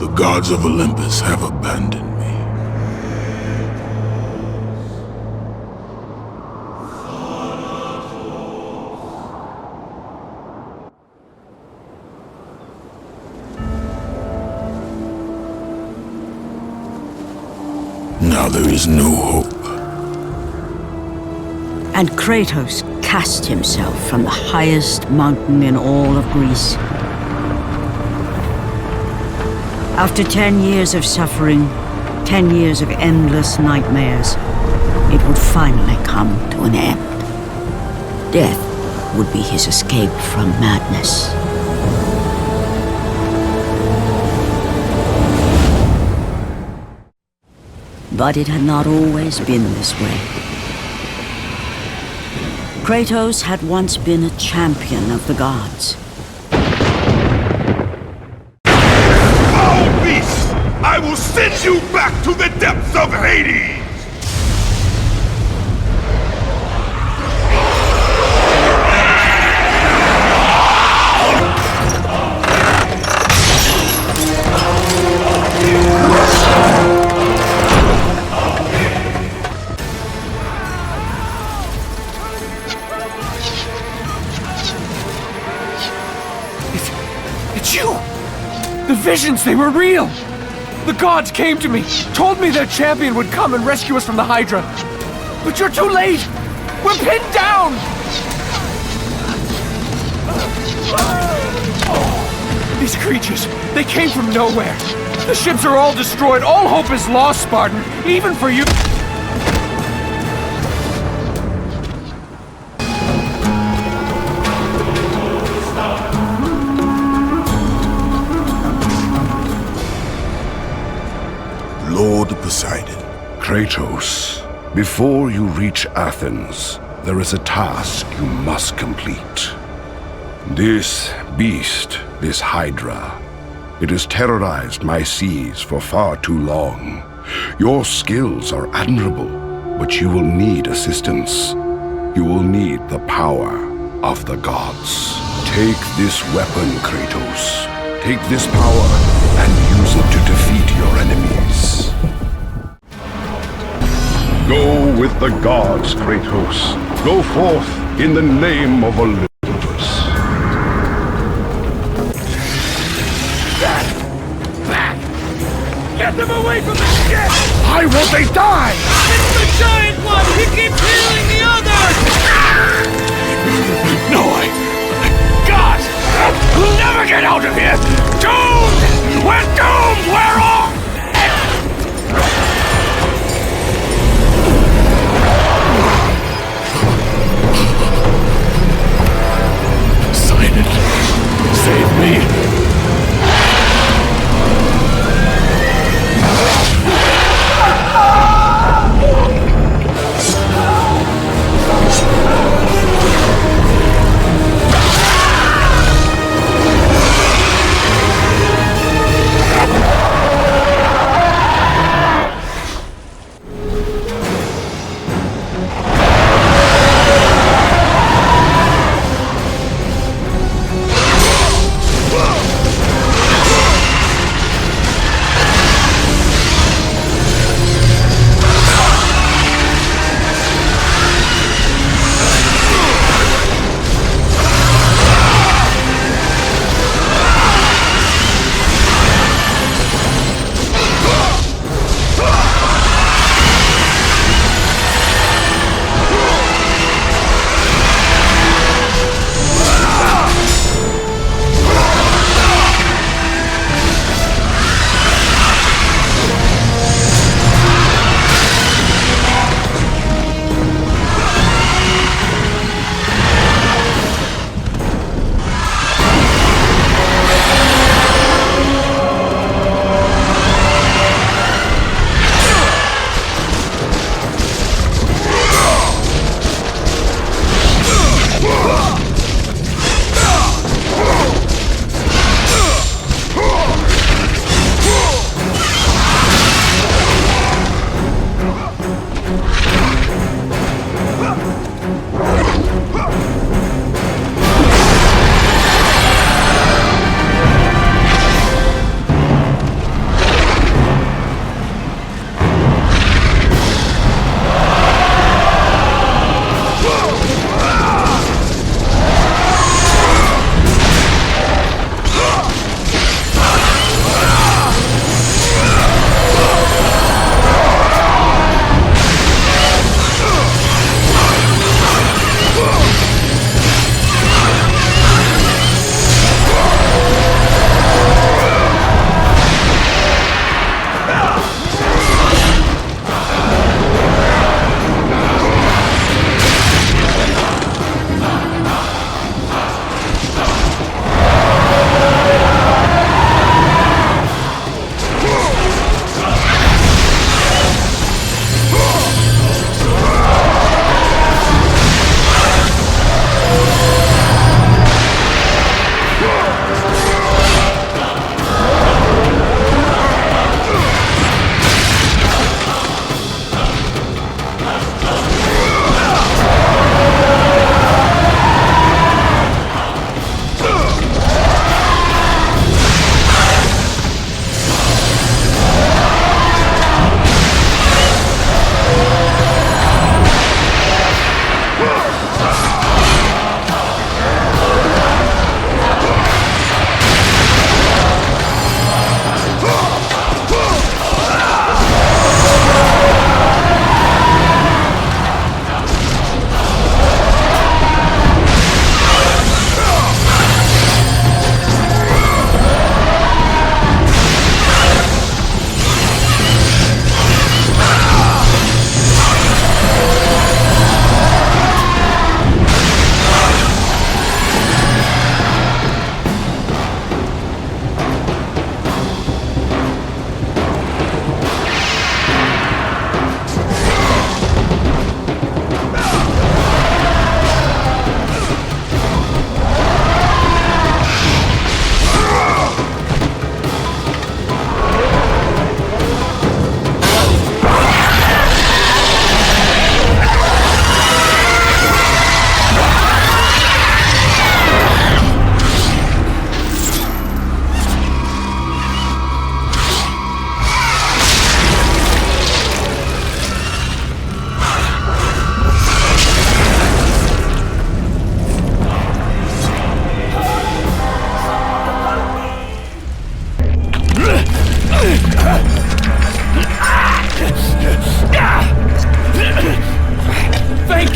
The gods of Olympus have abandoned me. Now there is no hope. And Kratos cast himself from the highest mountain in all of Greece. After 10 years of suffering, 10 years of endless nightmares, it would finally come to an end. Death would be his escape from madness. But it had not always been this way. Kratos had once been a champion of the gods. Foul beast! I will send you back to the depths of Hades! It's you! The visions, they were real! The gods came to me, told me their champion would come and rescue us from the Hydra. But you're too late! We're pinned down! These creatures, they came from nowhere. The ships are all destroyed, all hope is lost, Spartan, even for you. Lord Poseidon. Kratos, before you reach Athens, there is a task you must complete. This beast, this Hydra, it has terrorized my seas for far too long. Your skills are admirable, but you will need assistance. You will need the power of the gods. Take this weapon, Kratos. Take this power and use it to defeat your enemies. Go with the gods, Kratos. Go forth in the name of Olympus. Back! Get them away from the ship! Why won't they die? It's the giant one! He keeps healing the others! No, God! We'll never get out of here! Doomed! We're doomed! We're all... Poseidon, save me!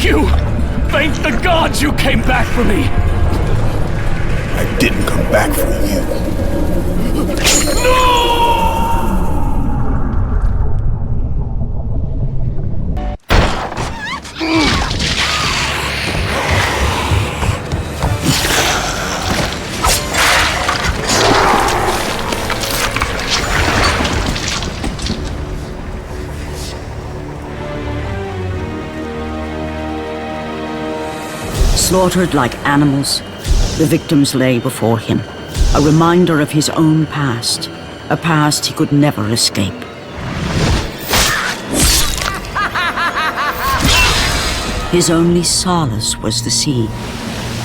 you! Thank the gods you came back for me! I didn't come back for you. Slaughtered like animals, the victims lay before him, a reminder of his own past, a past he could never escape. His only solace was the sea,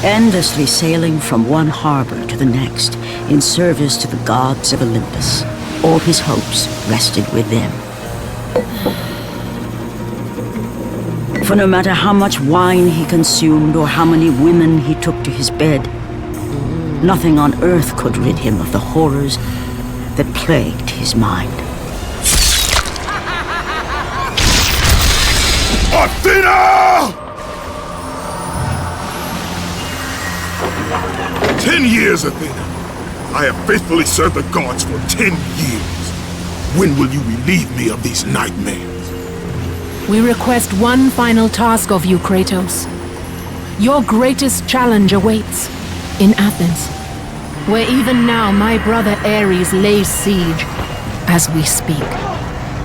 endlessly sailing from one harbor to the next in service to the gods of Olympus. All his hopes rested with them. For no matter how much wine he consumed or how many women he took to his bed, nothing on earth could rid him of the horrors that plagued his mind. Athena! 10 years, Athena. I have faithfully served the gods for 10 years. When will you relieve me of these nightmares? We request one final task of you, Kratos. Your greatest challenge awaits in Athens, where even now my brother Ares lays siege as we speak.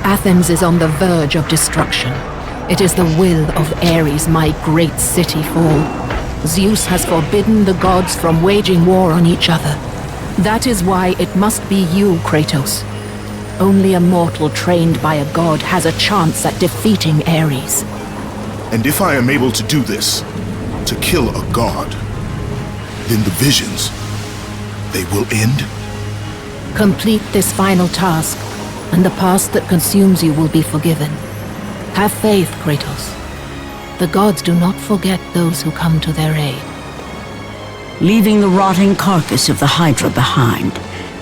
Athens is on the verge of destruction. It is the will of Ares my great city fall. Zeus has forbidden the gods from waging war on each other. That is why it must be you, Kratos. Only a mortal trained by a god has a chance at defeating Ares. And if I am able to do this, to kill a god, then the visions, they will end? Complete this final task, and the past that consumes you will be forgiven. Have faith, Kratos. The gods do not forget those who come to their aid. Leaving the rotting carcass of the Hydra behind,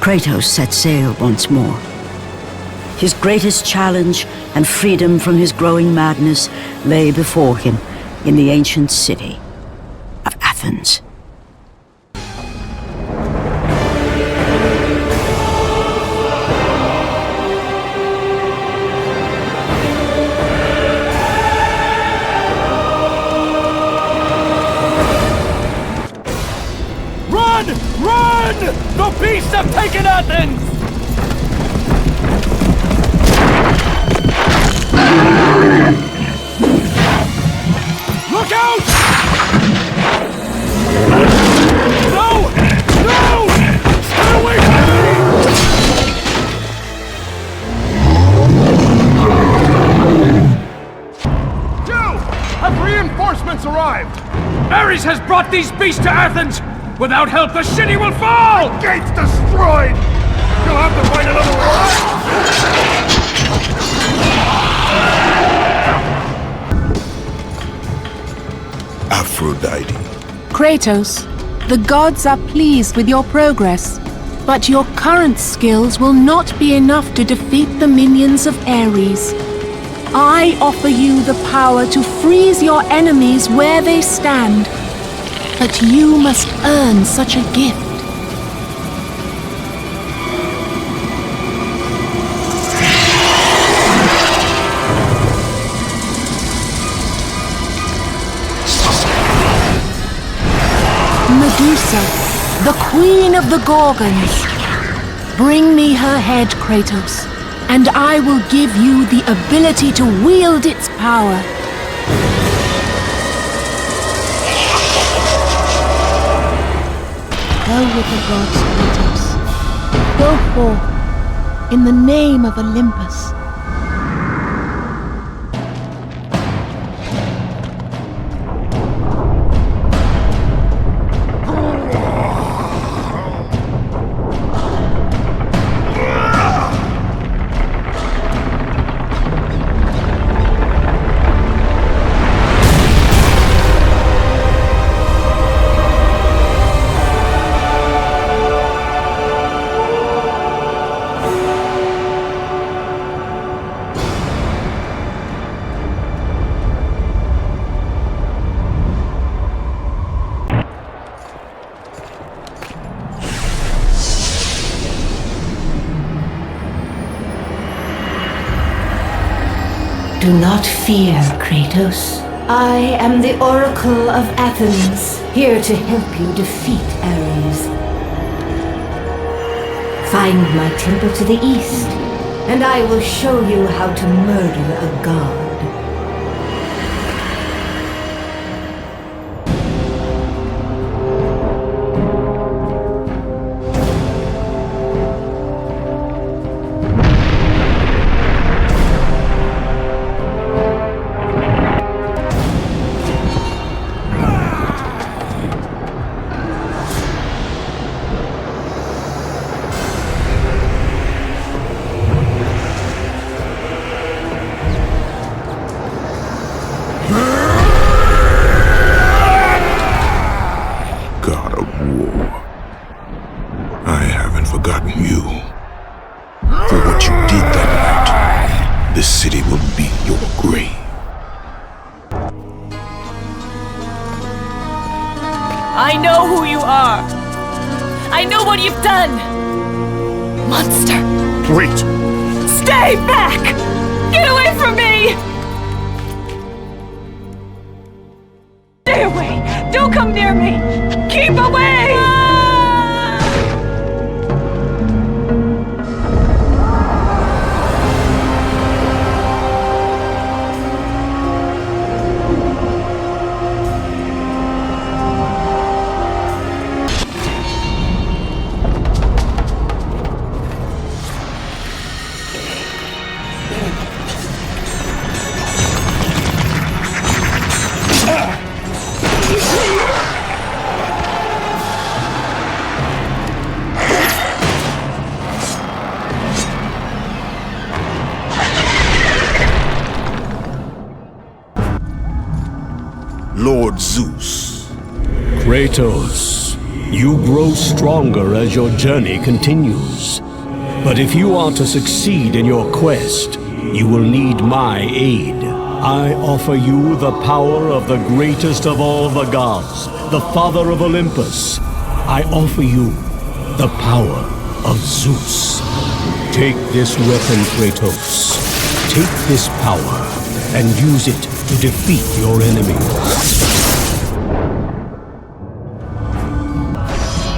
Kratos set sail once more. His greatest challenge and freedom from his growing madness lay before him in the ancient city of Athens. Run! Run! The beasts have taken Athens! Look out! No! No! Stay away from me! Joe! Have reinforcements arrived? Ares has brought these beasts to Athens! Without help, the city will fall! Gates destroyed! You'll have to find another way! Aphrodite. Kratos, the gods are pleased with your progress, but your current skills will not be enough to defeat the minions of Ares. I offer you the power to freeze your enemies where they stand, but you must earn such a gift. Medusa, the queen of the Gorgons. Bring me her head, Kratos, and I will give you the ability to wield its power. Go with the gods, Kratos. Go forth in the name of Olympus. Do not fear, Kratos. I am the Oracle of Athens, here to help you defeat Ares. Find my temple to the east, and I will show you how to murder a god. God of war. I haven't forgotten you. For what you did that night, this city will be your grave. I know who you are. I know what you've done. Monster. Wait! Stay back! Get away from me! Stay away! Don't come near me! Keep away! Lord Zeus. Kratos, you grow stronger as your journey continues. But if you are to succeed in your quest, you will need my aid. I offer you the power of the greatest of all the gods, the father of Olympus. I offer you the power of Zeus. Take this weapon, Kratos. Take this power and use it to defeat your enemies.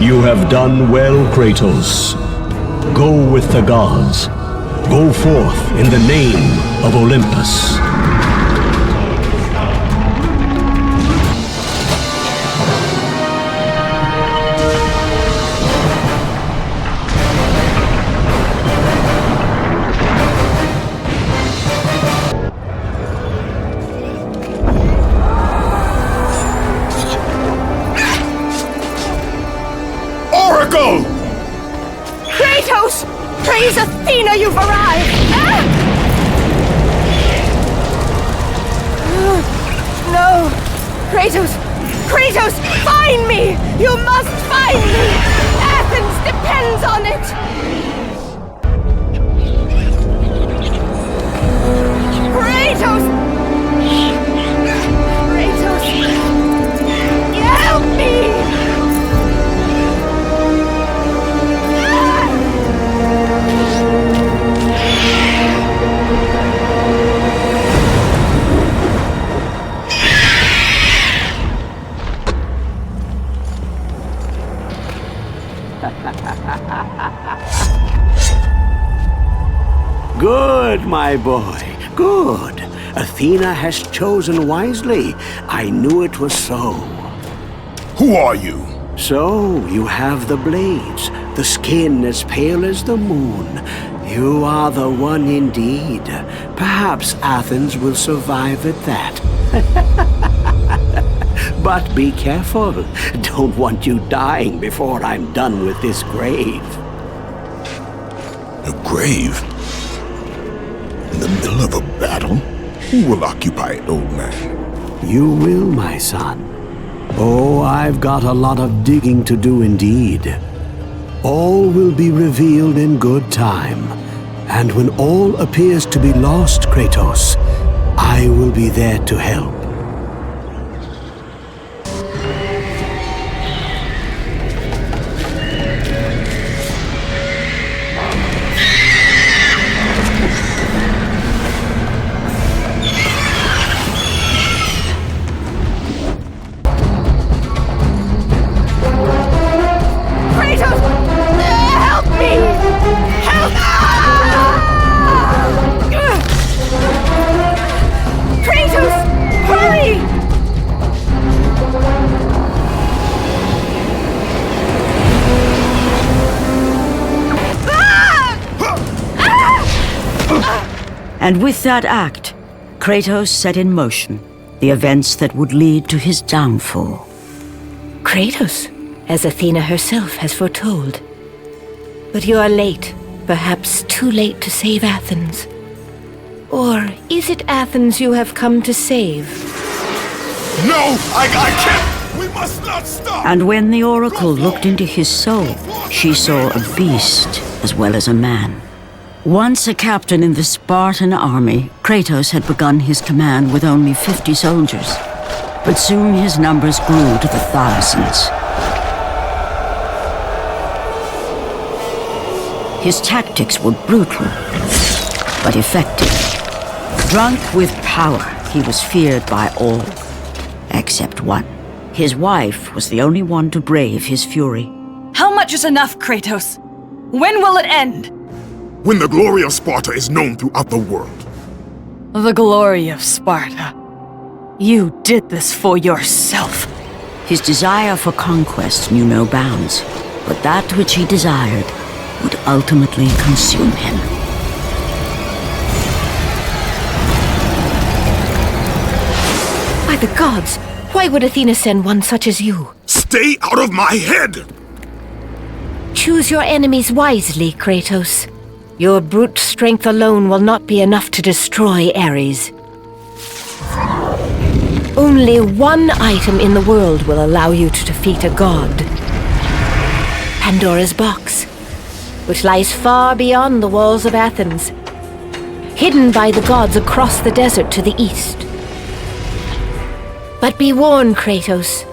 You have done well, Kratos. Go with the gods. Go forth in the name of Olympus. Oracle! Kratos! Praise Athena, you've arrived! No! Kratos! Kratos! Find me! You must find me! Athens depends on it! Kratos! Kratos! Help me! Good, my boy, good. Athena has chosen wisely. I knew it was so. Who are you? So, you have the blades, the skin as pale as the moon. You are the one indeed. Perhaps Athens will survive at that. But be careful. Don't want you dying before I'm done with this grave. A grave? In the middle of a battle? Who will occupy it, old man? You will, my son. Oh, I've got a lot of digging to do indeed. All will be revealed in good time. And when all appears to be lost, Kratos, I will be there to help. And with that act, Kratos set in motion the events that would lead to his downfall. Kratos, as Athena herself has foretold. But you are late, perhaps too late to save Athens. Or is it Athens you have come to save? No! I can't! We must not stop! And when the Oracle looked into his soul, she saw a beast as well as a man. Once a captain in the Spartan army, Kratos had begun his command with only 50 soldiers. But soon his numbers grew to the thousands. His tactics were brutal, but effective. Drunk with power, he was feared by all, except one. His wife was the only one to brave his fury. How much is enough, Kratos? When will it end? When the glory of Sparta is known throughout the world. The glory of Sparta. You did this for yourself. His desire for conquest knew no bounds, but that which he desired would ultimately consume him. By the gods, why would Athena send one such as you? Stay out of my head! Choose your enemies wisely, Kratos. Your brute strength alone will not be enough to destroy Ares. Only one item in the world will allow you to defeat a god. Pandora's box, which lies far beyond the walls of Athens, hidden by the gods across the desert to the east. But be warned, Kratos.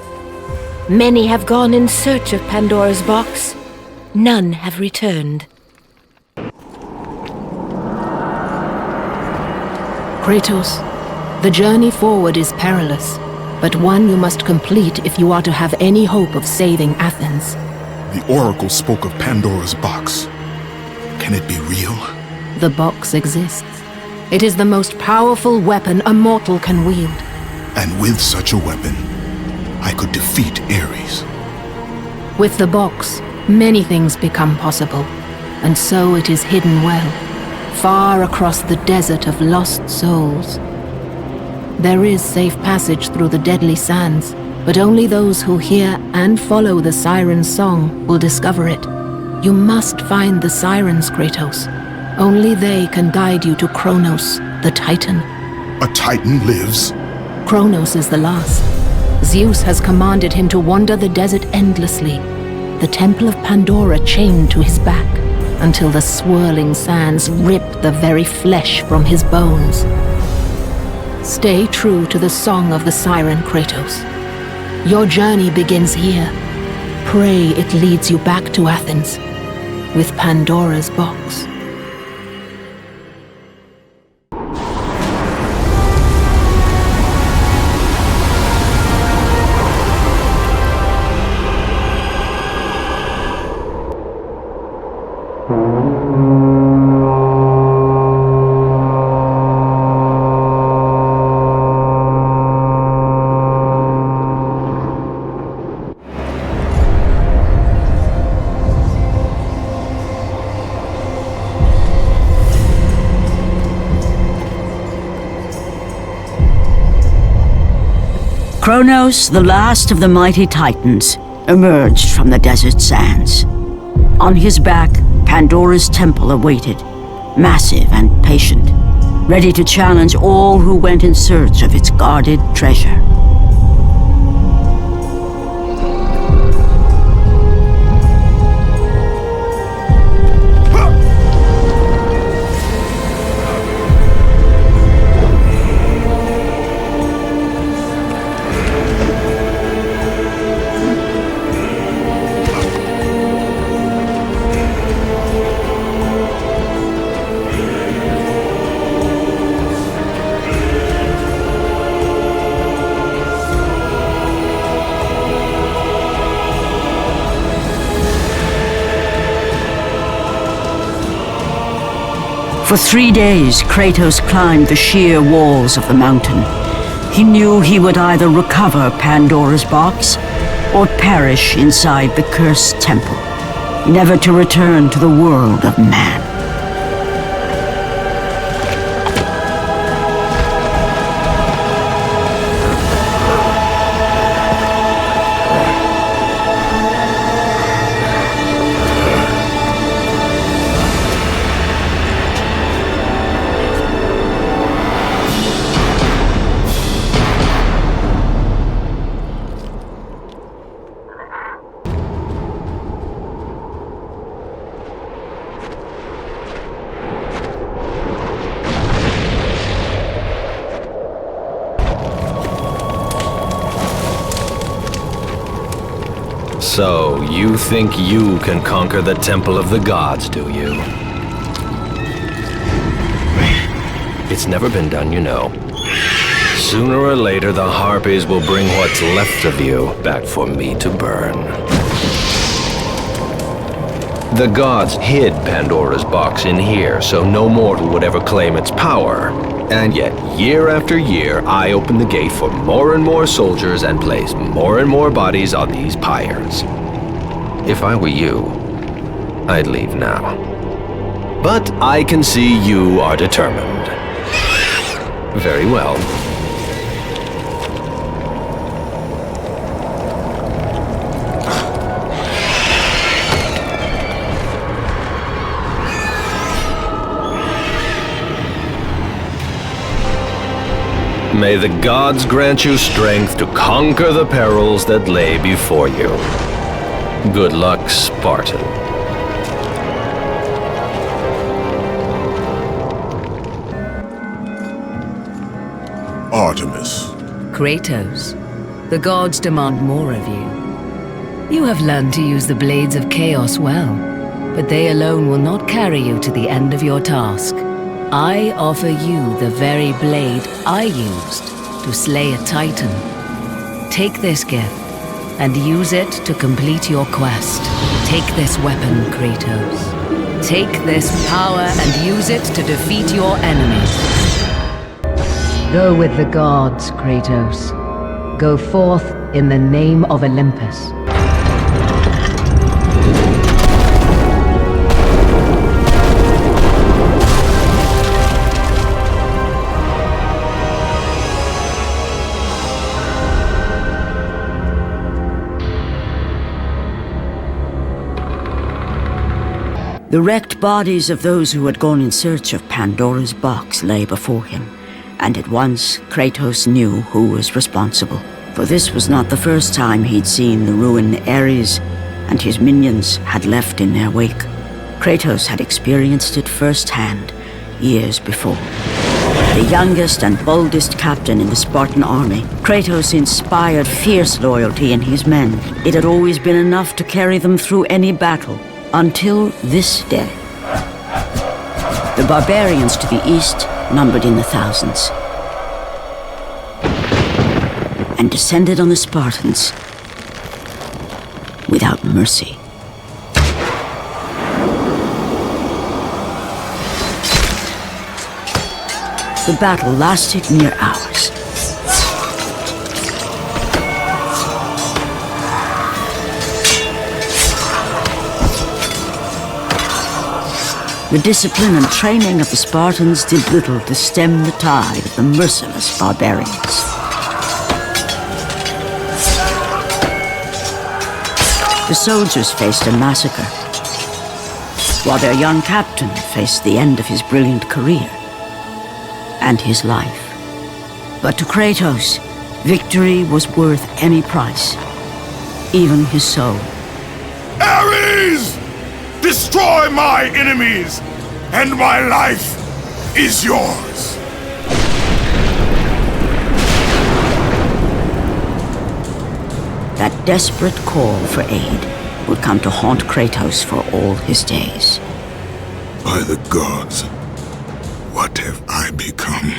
Many have gone in search of Pandora's box. None have returned. Kratos, the journey forward is perilous, but one you must complete if you are to have any hope of saving Athens. The Oracle spoke of Pandora's box. Can it be real? The box exists. It is the most powerful weapon a mortal can wield. And with such a weapon, I could defeat Ares. With the box, many things become possible, and so it is hidden well, far across the desert of lost souls. There is safe passage through the deadly sands, but only those who hear and follow the siren's song will discover it. You must find the sirens, Kratos. Only they can guide you to Kronos, the Titan. A Titan lives? Kronos is the last. Zeus has commanded him to wander the desert endlessly, the temple of Pandora chained to his back, until the swirling sands rip the very flesh from his bones. Stay true to the song of the siren, Kratos. Your journey begins here. Pray it leads you back to Athens, with Pandora's box. Kronos, the last of the mighty Titans, emerged from the desert sands. On his back, Pandora's temple awaited, massive and patient, ready to challenge all who went in search of its guarded treasure. For 3 days, Kratos climbed the sheer walls of the mountain. He knew he would either recover Pandora's box or perish inside the cursed temple, never to return to the world of man. So, you think you can conquer the Temple of the Gods, do you? It's never been done, you know. Sooner or later, the Harpies will bring what's left of you back for me to burn. The gods hid Pandora's box in here, so no mortal would ever claim its power. And yet, year after year, I open the gate for more and more soldiers and place more and more bodies on these pyres. If I were you, I'd leave now. But I can see you are determined. Very well. May the gods grant you strength to conquer the perils that lay before you. Good luck, Spartan. Artemis. Kratos, the gods demand more of you. You have learned to use the blades of chaos well, but they alone will not carry you to the end of your task. I offer you the very blade I used to slay a Titan. Take this gift and use it to complete your quest. Take this weapon, Kratos. Take this power and use it to defeat your enemies. Go with the gods, Kratos. Go forth in the name of Olympus. The wrecked bodies of those who had gone in search of Pandora's box lay before him, and at once Kratos knew who was responsible. For this was not the first time he'd seen the ruin Ares and his minions had left in their wake. Kratos had experienced it firsthand, years before. The youngest and boldest captain in the Spartan army, Kratos inspired fierce loyalty in his men. It had always been enough to carry them through any battle. Until this day. The barbarians to the east numbered in the thousands, and descended on the Spartans without mercy. The battle lasted near hours. The discipline and training of the Spartans did little to stem the tide of the merciless barbarians. The soldiers faced a massacre, while their young captain faced the end of his brilliant career and his life. But to Kratos, victory was worth any price, even his soul. Ares! Destroy my enemies, and my life is yours. That desperate call for aid would come to haunt Kratos for all his days. By the gods, what have I become?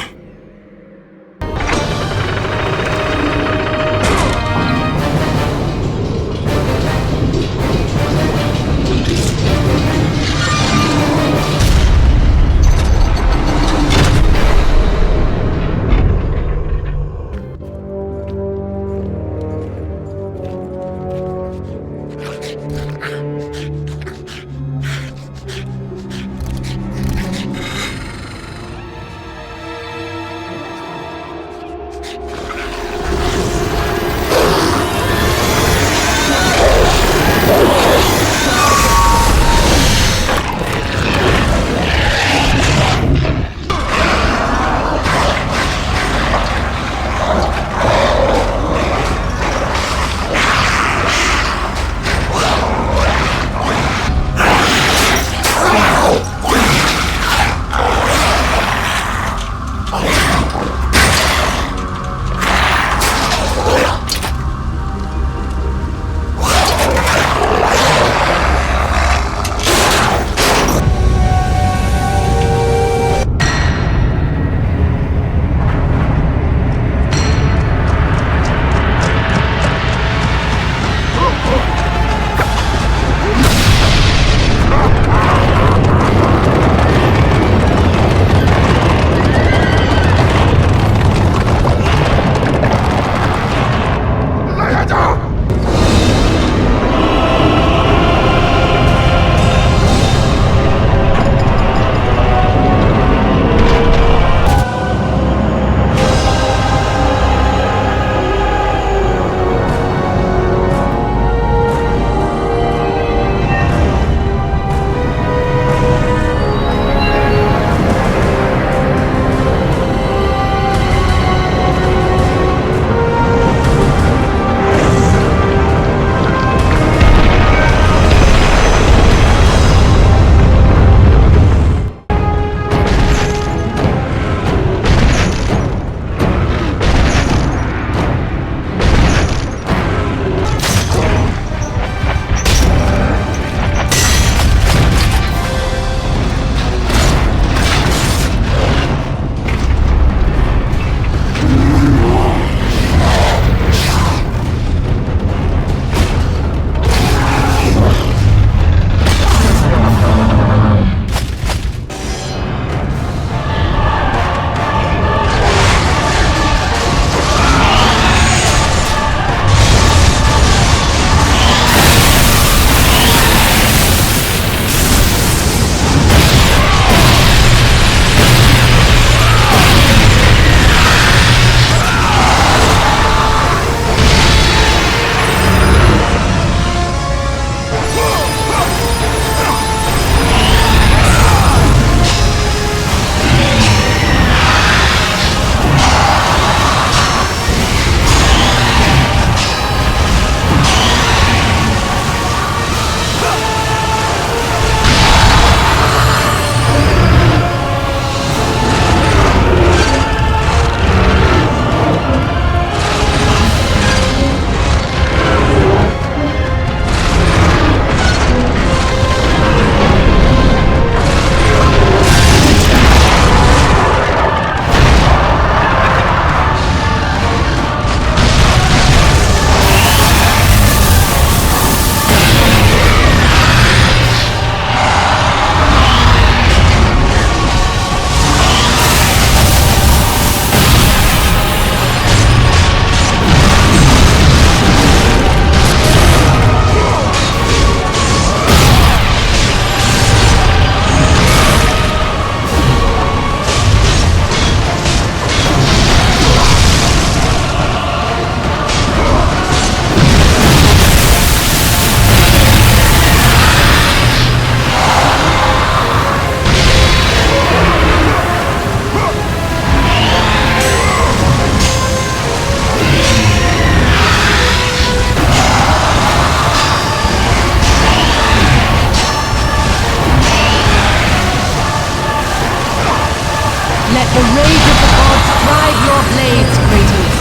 The rage of the gods drive your blades, Kratos.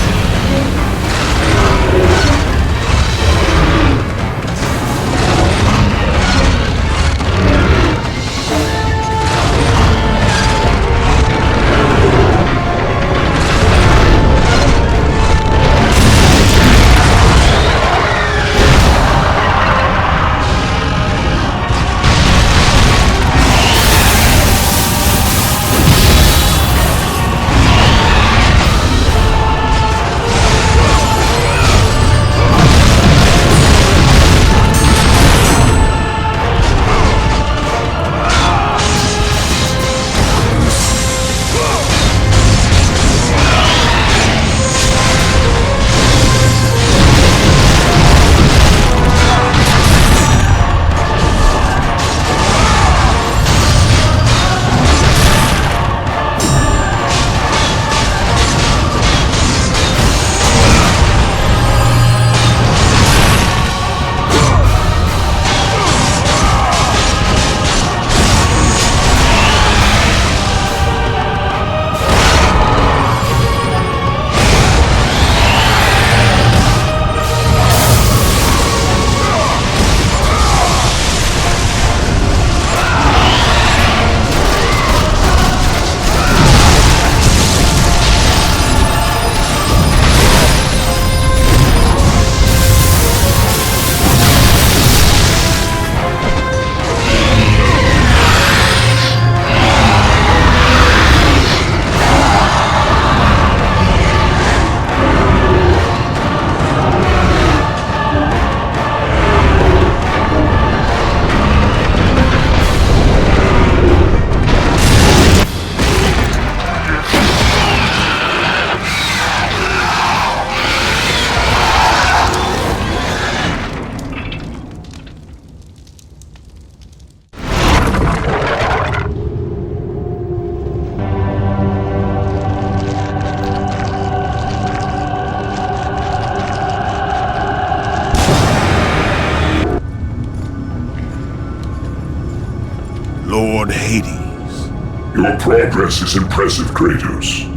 Lord Hades. Your progress is impressive, Kratos,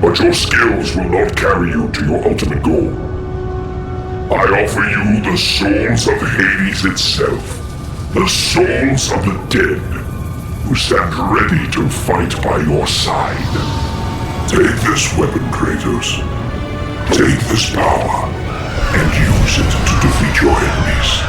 but your skills will not carry you to your ultimate goal. I offer you the souls of Hades itself, the souls of the dead, who stand ready to fight by your side. Take this weapon, Kratos. Take this power, and use it to defeat your enemies.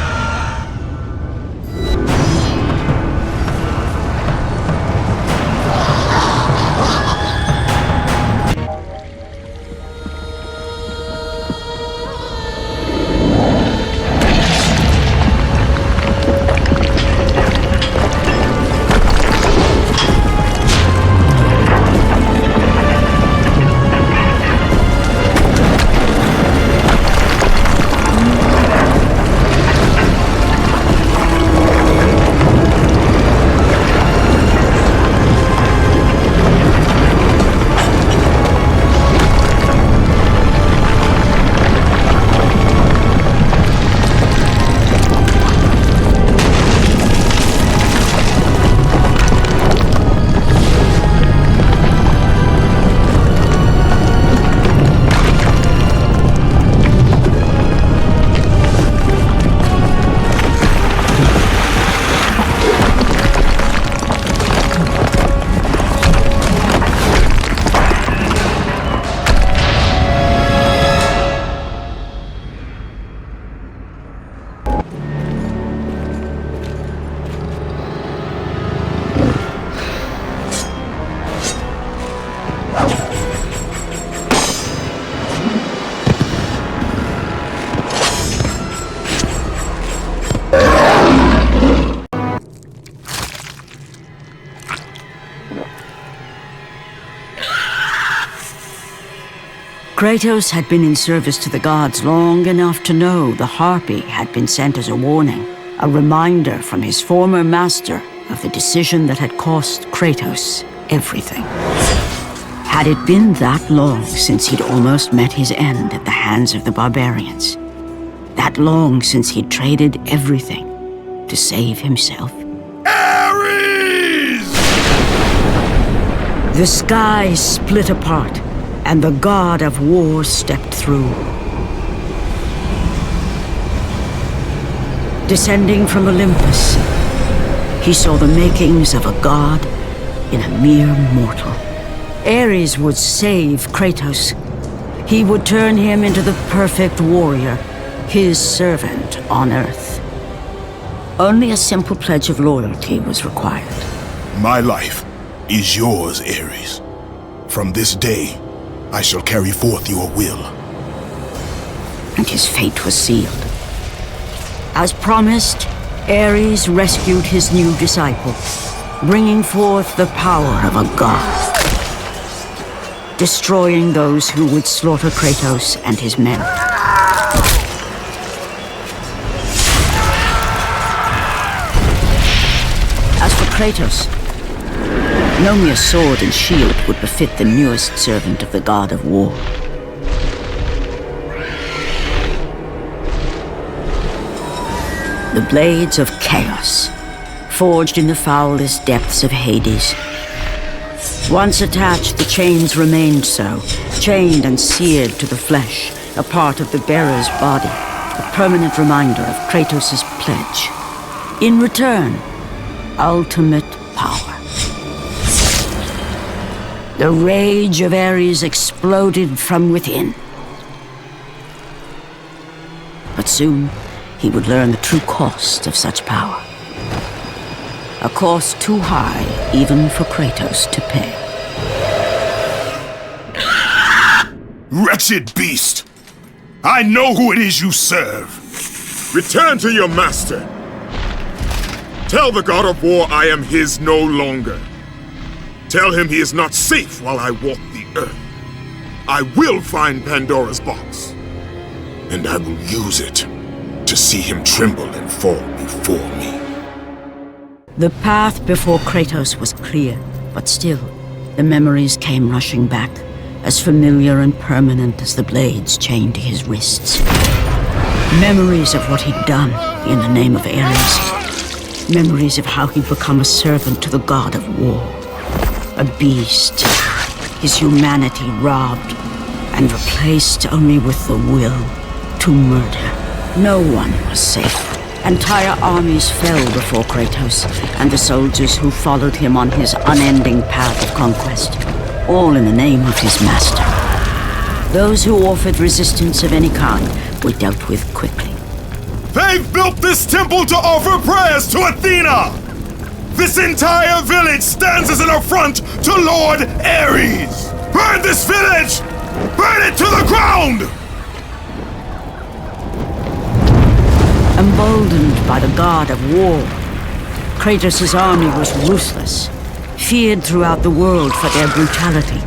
Kratos had been in service to the gods long enough to know the Harpy had been sent as a warning, a reminder from his former master of the decision that had cost Kratos everything. Had it been that long since he'd almost met his end at the hands of the barbarians? That long since he'd traded everything to save himself? Ares! The sky split apart, and the god of war stepped through. Descending from Olympus, he saw the makings of a god in a mere mortal. Ares would save Kratos. He would turn him into the perfect warrior, his servant on Earth. Only a simple pledge of loyalty was required. My life is yours, Ares. From this day, I shall carry forth your will. And his fate was sealed. As promised, Ares rescued his new disciple, bringing forth the power of a god, destroying those who would slaughter Kratos and his men. As for Kratos, no mere sword and shield would befit the newest servant of the god of war. The blades of chaos, forged in the foulest depths of Hades. Once attached, the chains remained so, chained and seared to the flesh, a part of the bearer's body, a permanent reminder of Kratos' pledge. In return, ultimate power. The rage of Ares exploded from within. But soon, he would learn the true cost of such power. A cost too high even for Kratos to pay. Wretched beast! I know who it is you serve! Return to your master. Tell the god of war I am his no longer. Tell him he is not safe while I walk the earth. I will find Pandora's box. And I will use it to see him tremble and fall before me. The path before Kratos was clear, but still, the memories came rushing back, as familiar and permanent as the blades chained to his wrists. Memories of what he'd done in the name of Ares. Memories of how he'd become a servant to the god of war. A beast, his humanity robbed and replaced only with the will to murder. No one was safe. Entire armies fell before Kratos and the soldiers who followed him on his unending path of conquest, all in the name of his master. Those who offered resistance of any kind were dealt with quickly. They've built this temple to offer prayers to Athena! This entire village stands as an affront to Lord Ares! Burn this village! Burn it to the ground! Emboldened by the god of war, Kratos' army was ruthless, feared throughout the world for their brutality.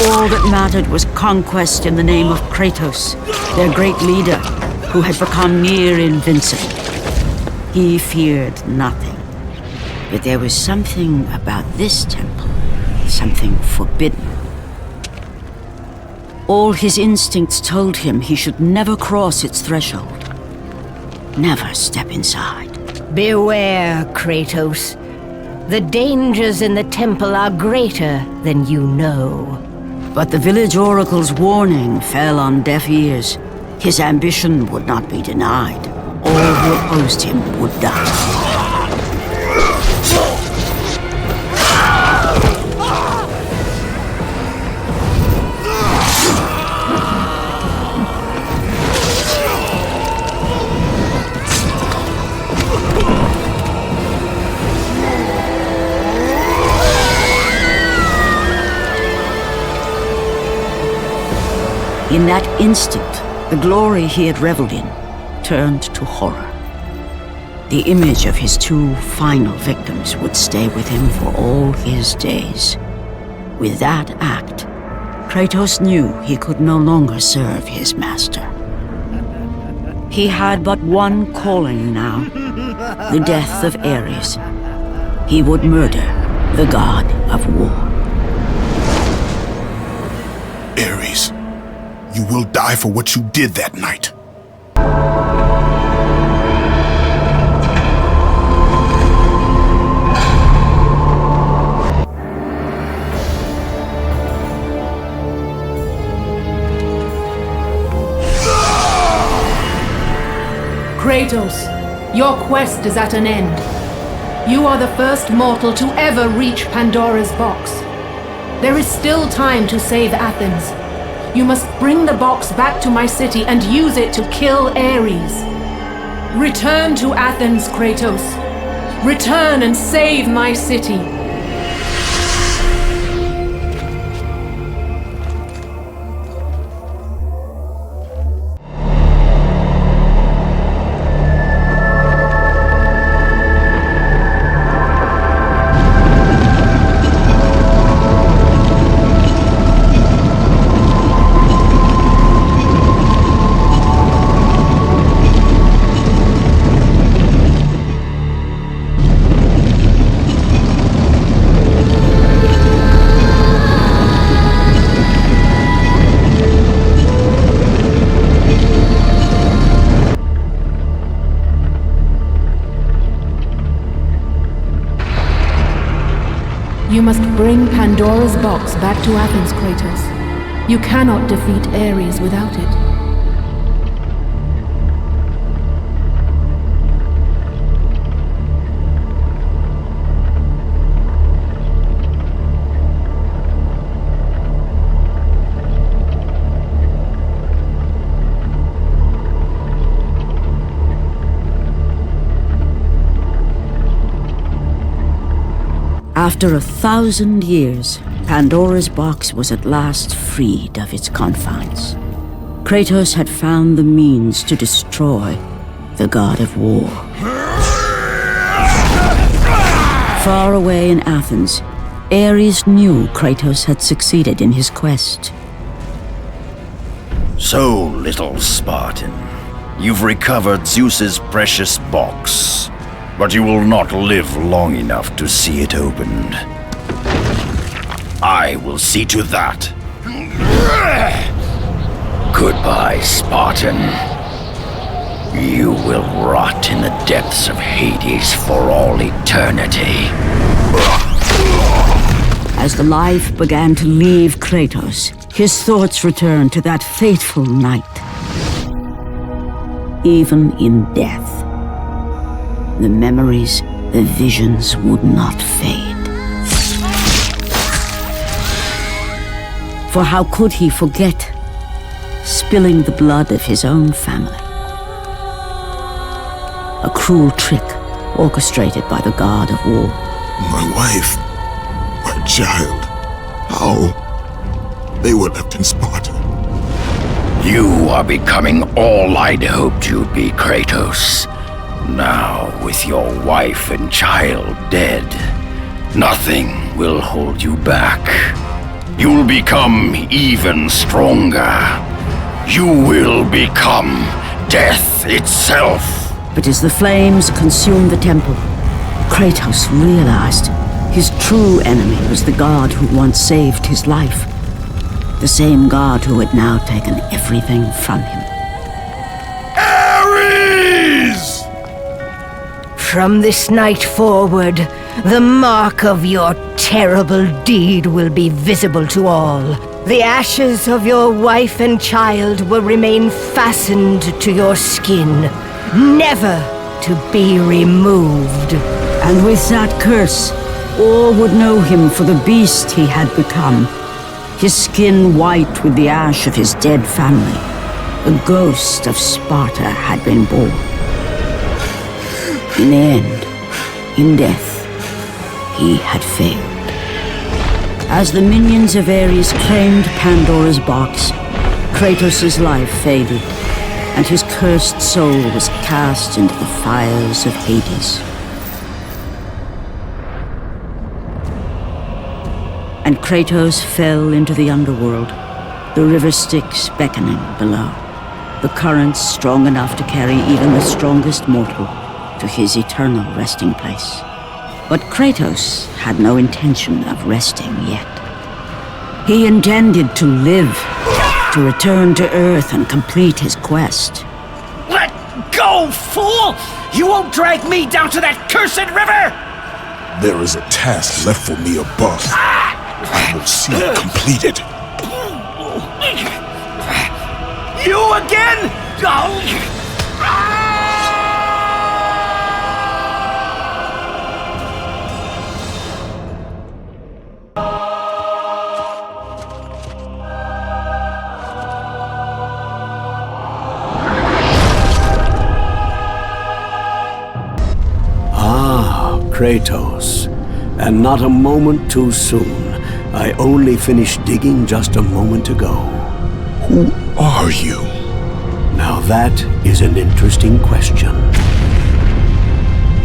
All that mattered was conquest in the name of Kratos, their great leader, who had become near invincible. He feared nothing. But there was something about this temple, something forbidden. All his instincts told him he should never cross its threshold. Never step inside. Beware, Kratos. The dangers in the temple are greater than you know. But the village oracle's warning fell on deaf ears. His ambition would not be denied. All who opposed him would die. In that instant, the glory he had reveled in turned to horror. The image of his two final victims would stay with him for all his days. With that act, Kratos knew he could no longer serve his master. He had but one calling now, the death of Ares. He would murder the god of war. Ares, you will die for what you did that night. Kratos, your quest is at an end. You are the first mortal to ever reach Pandora's box. There is still time to save Athens. You must bring the box back to my city and use it to kill Ares. Return to Athens, Kratos. Return and save my city. You must bring Pandora's box back to Athens, Kratos. You cannot defeat Ares without it. After 1,000 years, Pandora's box was at last freed of its confines. Kratos had found the means to destroy the god of war. Far away in Athens, Ares knew Kratos had succeeded in his quest. So, little Spartan, you've recovered Zeus's precious box. But you will not live long enough to see it opened. I will see to that. Goodbye, Spartan. You will rot in the depths of Hades for all eternity. As the life began to leave Kratos, his thoughts returned to that fateful night. Even in death, the memories, the visions would not fade. For how could he forget spilling the blood of his own family? A cruel trick orchestrated by the god of war. My wife, my child, how? They were left in Sparta. You are becoming all I'd hoped you'd be, Kratos. Now, with your wife and child dead, nothing will hold you back. You'll become even stronger. You will become death itself. But as the flames consumed the temple, Kratos realized his true enemy was the god who once saved his life. The same god who had now taken everything from him. Ares! From this night forward, the mark of your terrible deed will be visible to all. The ashes of your wife and child will remain fastened to your skin, never to be removed. And with that curse, all would know him for the beast he had become. His skin white with the ash of his dead family. The ghost of Sparta had been born. In the end, in death, he had failed. As the minions of Ares claimed Pandora's box, Kratos' life faded, and his cursed soul was cast into the fires of Hades. And Kratos fell into the underworld, the river Styx beckoning below, the currents strong enough to carry even the strongest mortal to his eternal resting place. But Kratos had no intention of resting yet. He intended to live, to return to Earth and complete his quest. Let go, fool! You won't drag me down to that cursed river! There is a task left for me above. I will see it completed. You again? Oh. Kratos, and not a moment too soon. I only finished digging just a moment ago. Who are you? Now that is an interesting question.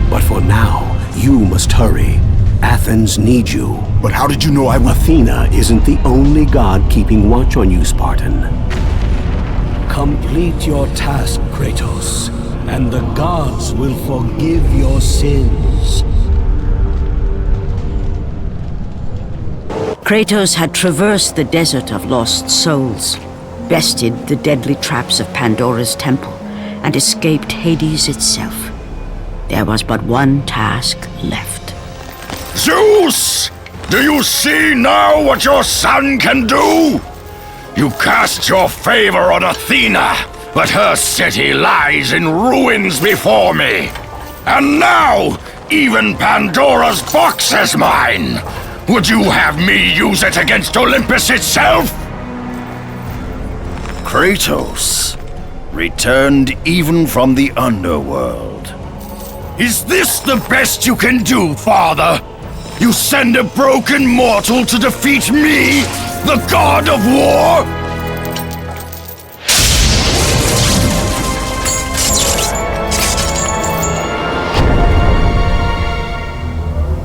But for now, you must hurry. Athens needs you. But how did you know I would... Athena isn't the only god keeping watch on you, Spartan. Complete your task, Kratos, and the gods will forgive your sins. Kratos had traversed the desert of lost souls, bested the deadly traps of Pandora's temple, and escaped Hades itself. There was but one task left. Zeus! Do you see now what your son can do? You cast your favor on Athena, but her city lies in ruins before me. And now, even Pandora's box is mine. Would you have me use it against Olympus itself? Kratos, returned even from the underworld. Is this the best you can do, father? You send a broken mortal to defeat me, the god of war?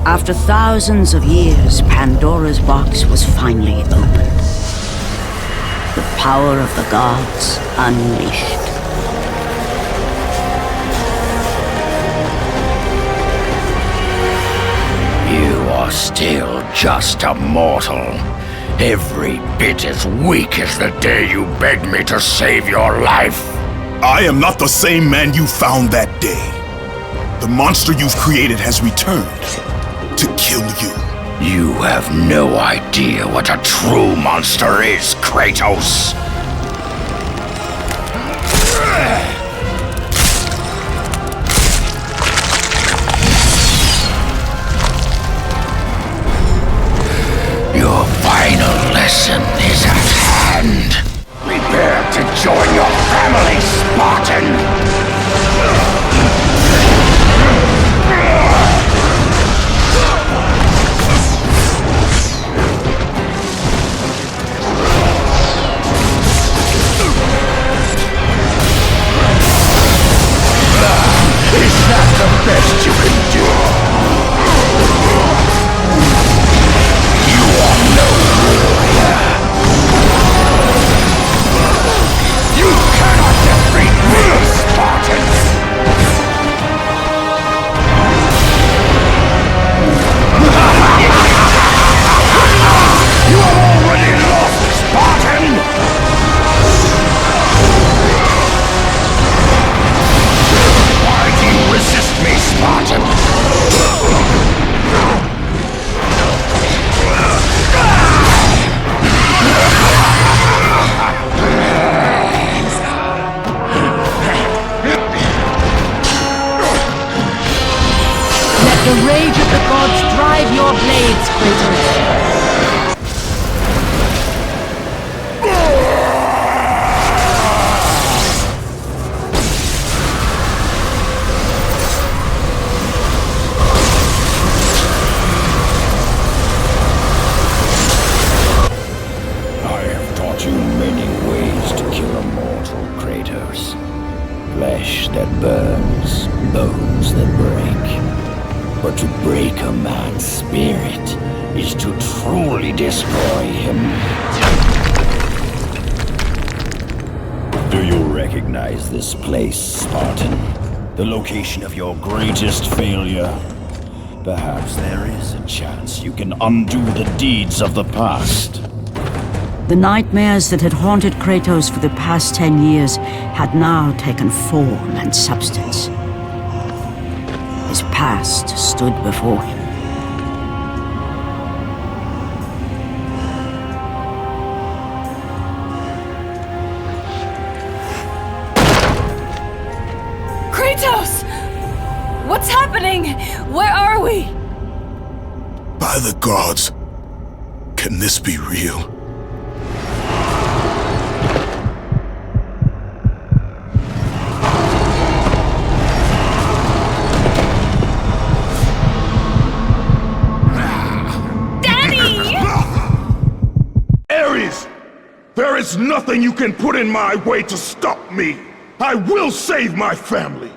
After thousands of years, Pandora's box was finally opened. The power of the gods unleashed. You are still just a mortal. Every bit as weak as the day you begged me to save your life. I am not the same man you found that day. The monster you've created has returned to kill you. You have no idea what a true monster is, Kratos. Your final lesson is at hand. Prepare to join your family, Spartan! Is that the best you can do? You are no warrior. You cannot defeat me, Spartans! You have already lost, Spartan! Resist me, Spartan! Let the rage of the gods drive your blades, Kratos. Flesh that burns, bones that break. But to break a man's spirit is to truly destroy him. Do you recognize this place, Spartan? The location of your greatest failure? Perhaps there is a chance you can undo the deeds of the past. The nightmares that had haunted Kratos for the past 10 years had now taken form and substance. His past stood before him. Kratos! What's happening? Where are we? By the gods, can this be real? There is nothing you can put in my way to stop me! I will save my family!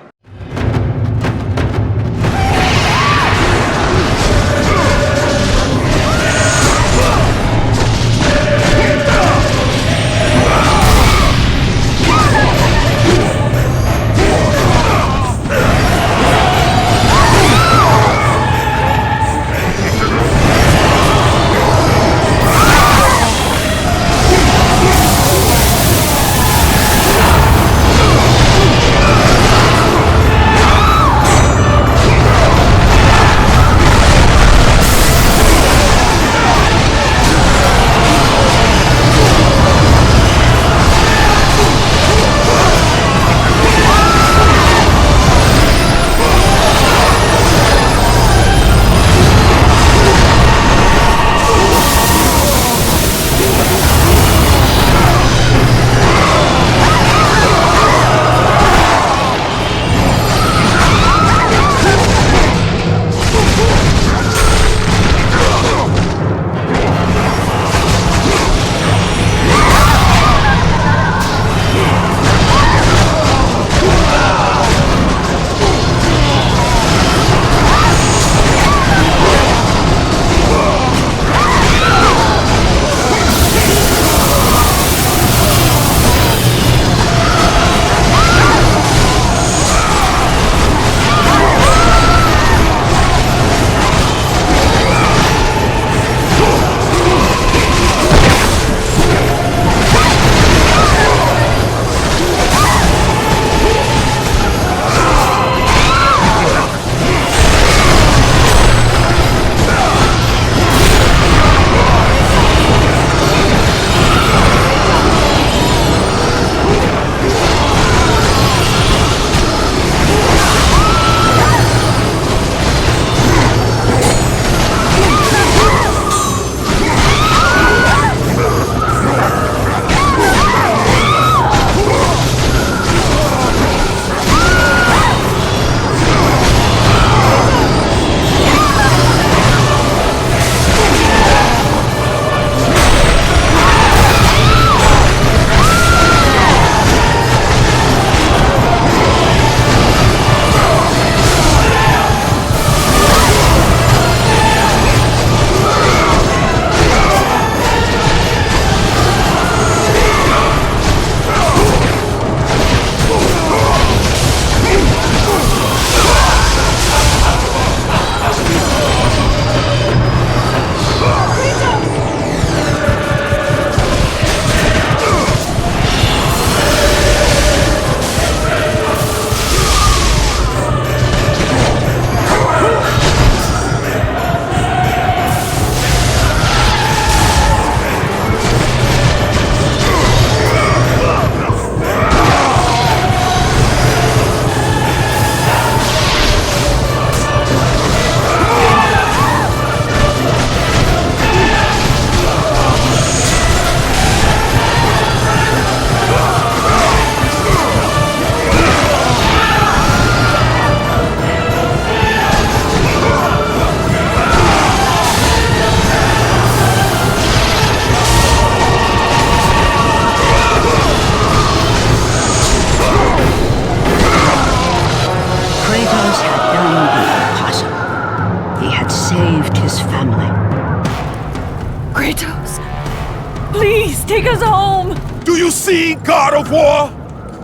Please, take us home! Do you see, God of War?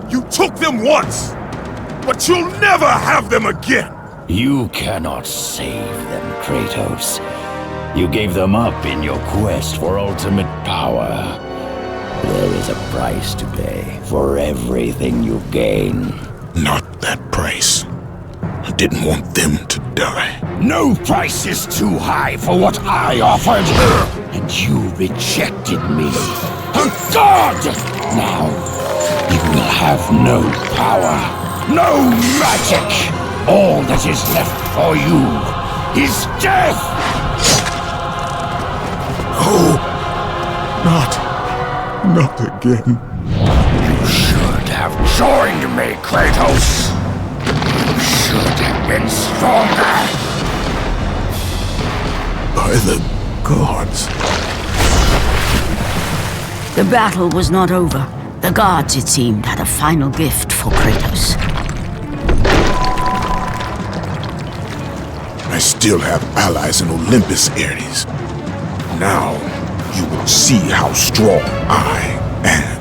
You took them once, but you'll never have them again! You cannot save them, Kratos. You gave them up in your quest for ultimate power. There is a price to pay for everything you gain. Not that price. I didn't want them to die. No price is too high for what I offered, and you rejected me. A god! Now, you will have no power, no magic. All that is left for you is death! Oh, not again. You should have joined me, Kratos. You should have been stronger. By the gods. The battle was not over. The gods, it seemed, had a final gift for Kratos. I still have allies in Olympus, Ares. Now, you will see how strong I am.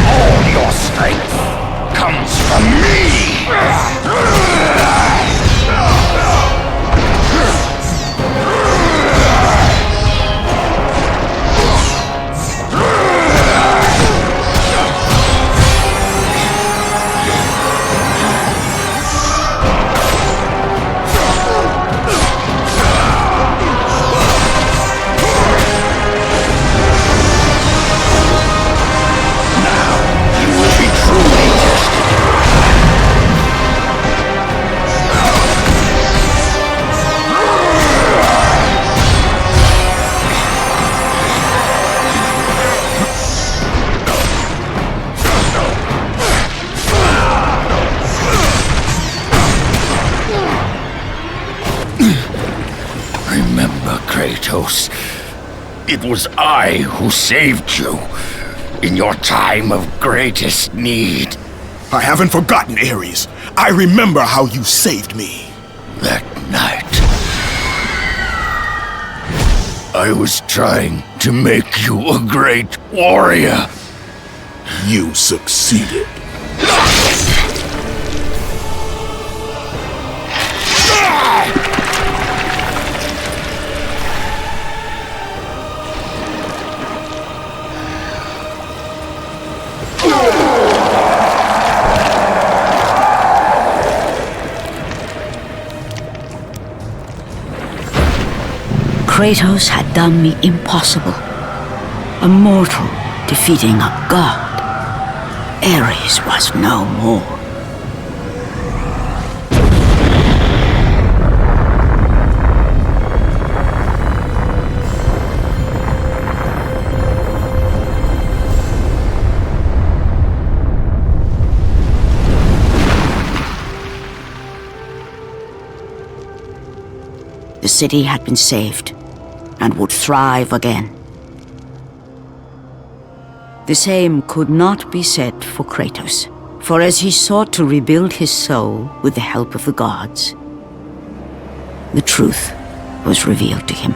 All your strength comes from me! Remember, Kratos, it was I who saved you in your time of greatest need. I haven't forgotten, Ares. I remember how you saved me. That night, I was trying to make you a great warrior. You succeeded. Kratos had done the impossible. A mortal defeating a god. Ares was no more. The city had been saved and would thrive again. The same could not be said for Kratos, for as he sought to rebuild his soul with the help of the gods, the truth was revealed to him.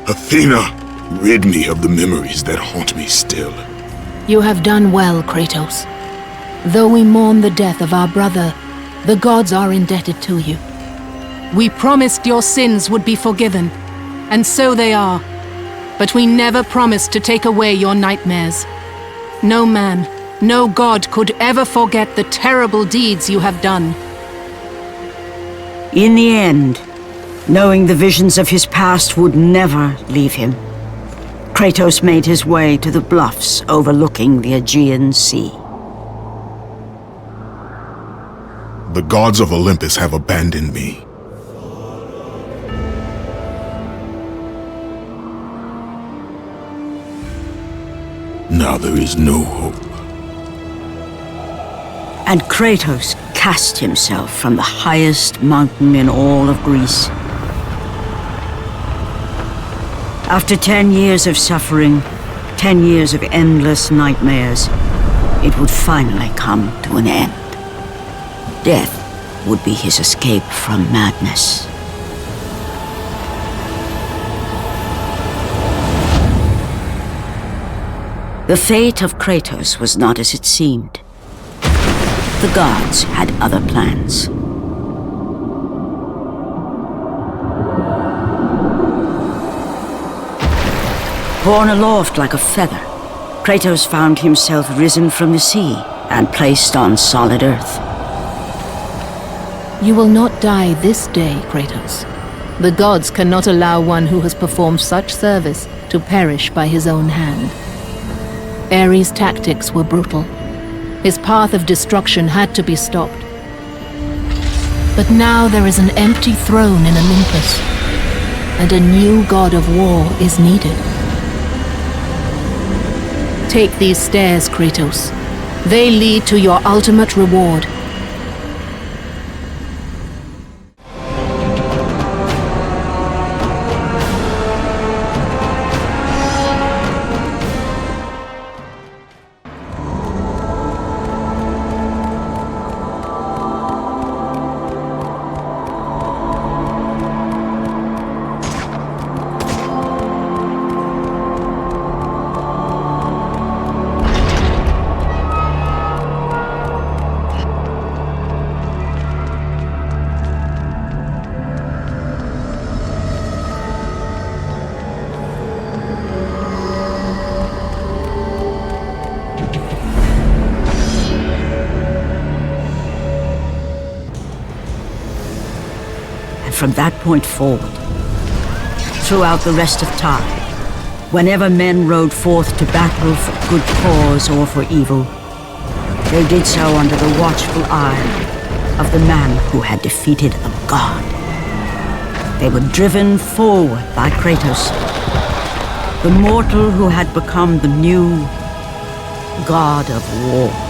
Athena, rid me of the memories that haunt me still. You have done well, Kratos. Though we mourn the death of our brother, the gods are indebted to you. We promised your sins would be forgiven, and so they are. But we never promised to take away your nightmares. No man, no god could ever forget the terrible deeds you have done. In the end, knowing the visions of his past would never leave him, Kratos made his way to the bluffs overlooking the Aegean Sea. The gods of Olympus have abandoned me. Now there is no hope. And Kratos cast himself from the highest mountain in all of Greece. After 10 years of suffering, 10 years of endless nightmares, it would finally come to an end. Death would be his escape from madness. The fate of Kratos was not as it seemed. The gods had other plans. Borne aloft like a feather, Kratos found himself risen from the sea and placed on solid earth. You will not die this day, Kratos. The gods cannot allow one who has performed such service to perish by his own hand. Ares' tactics were brutal. His path of destruction had to be stopped. But now there is an empty throne in Olympus, and a new god of war is needed. Take these stairs, Kratos. They lead to your ultimate reward, And from that point forward, throughout the rest of time, whenever men rode forth to battle for good cause or for evil, they did so under the watchful eye of the man who had defeated a god. They were driven forward by Kratos, the mortal who had become the new god of war.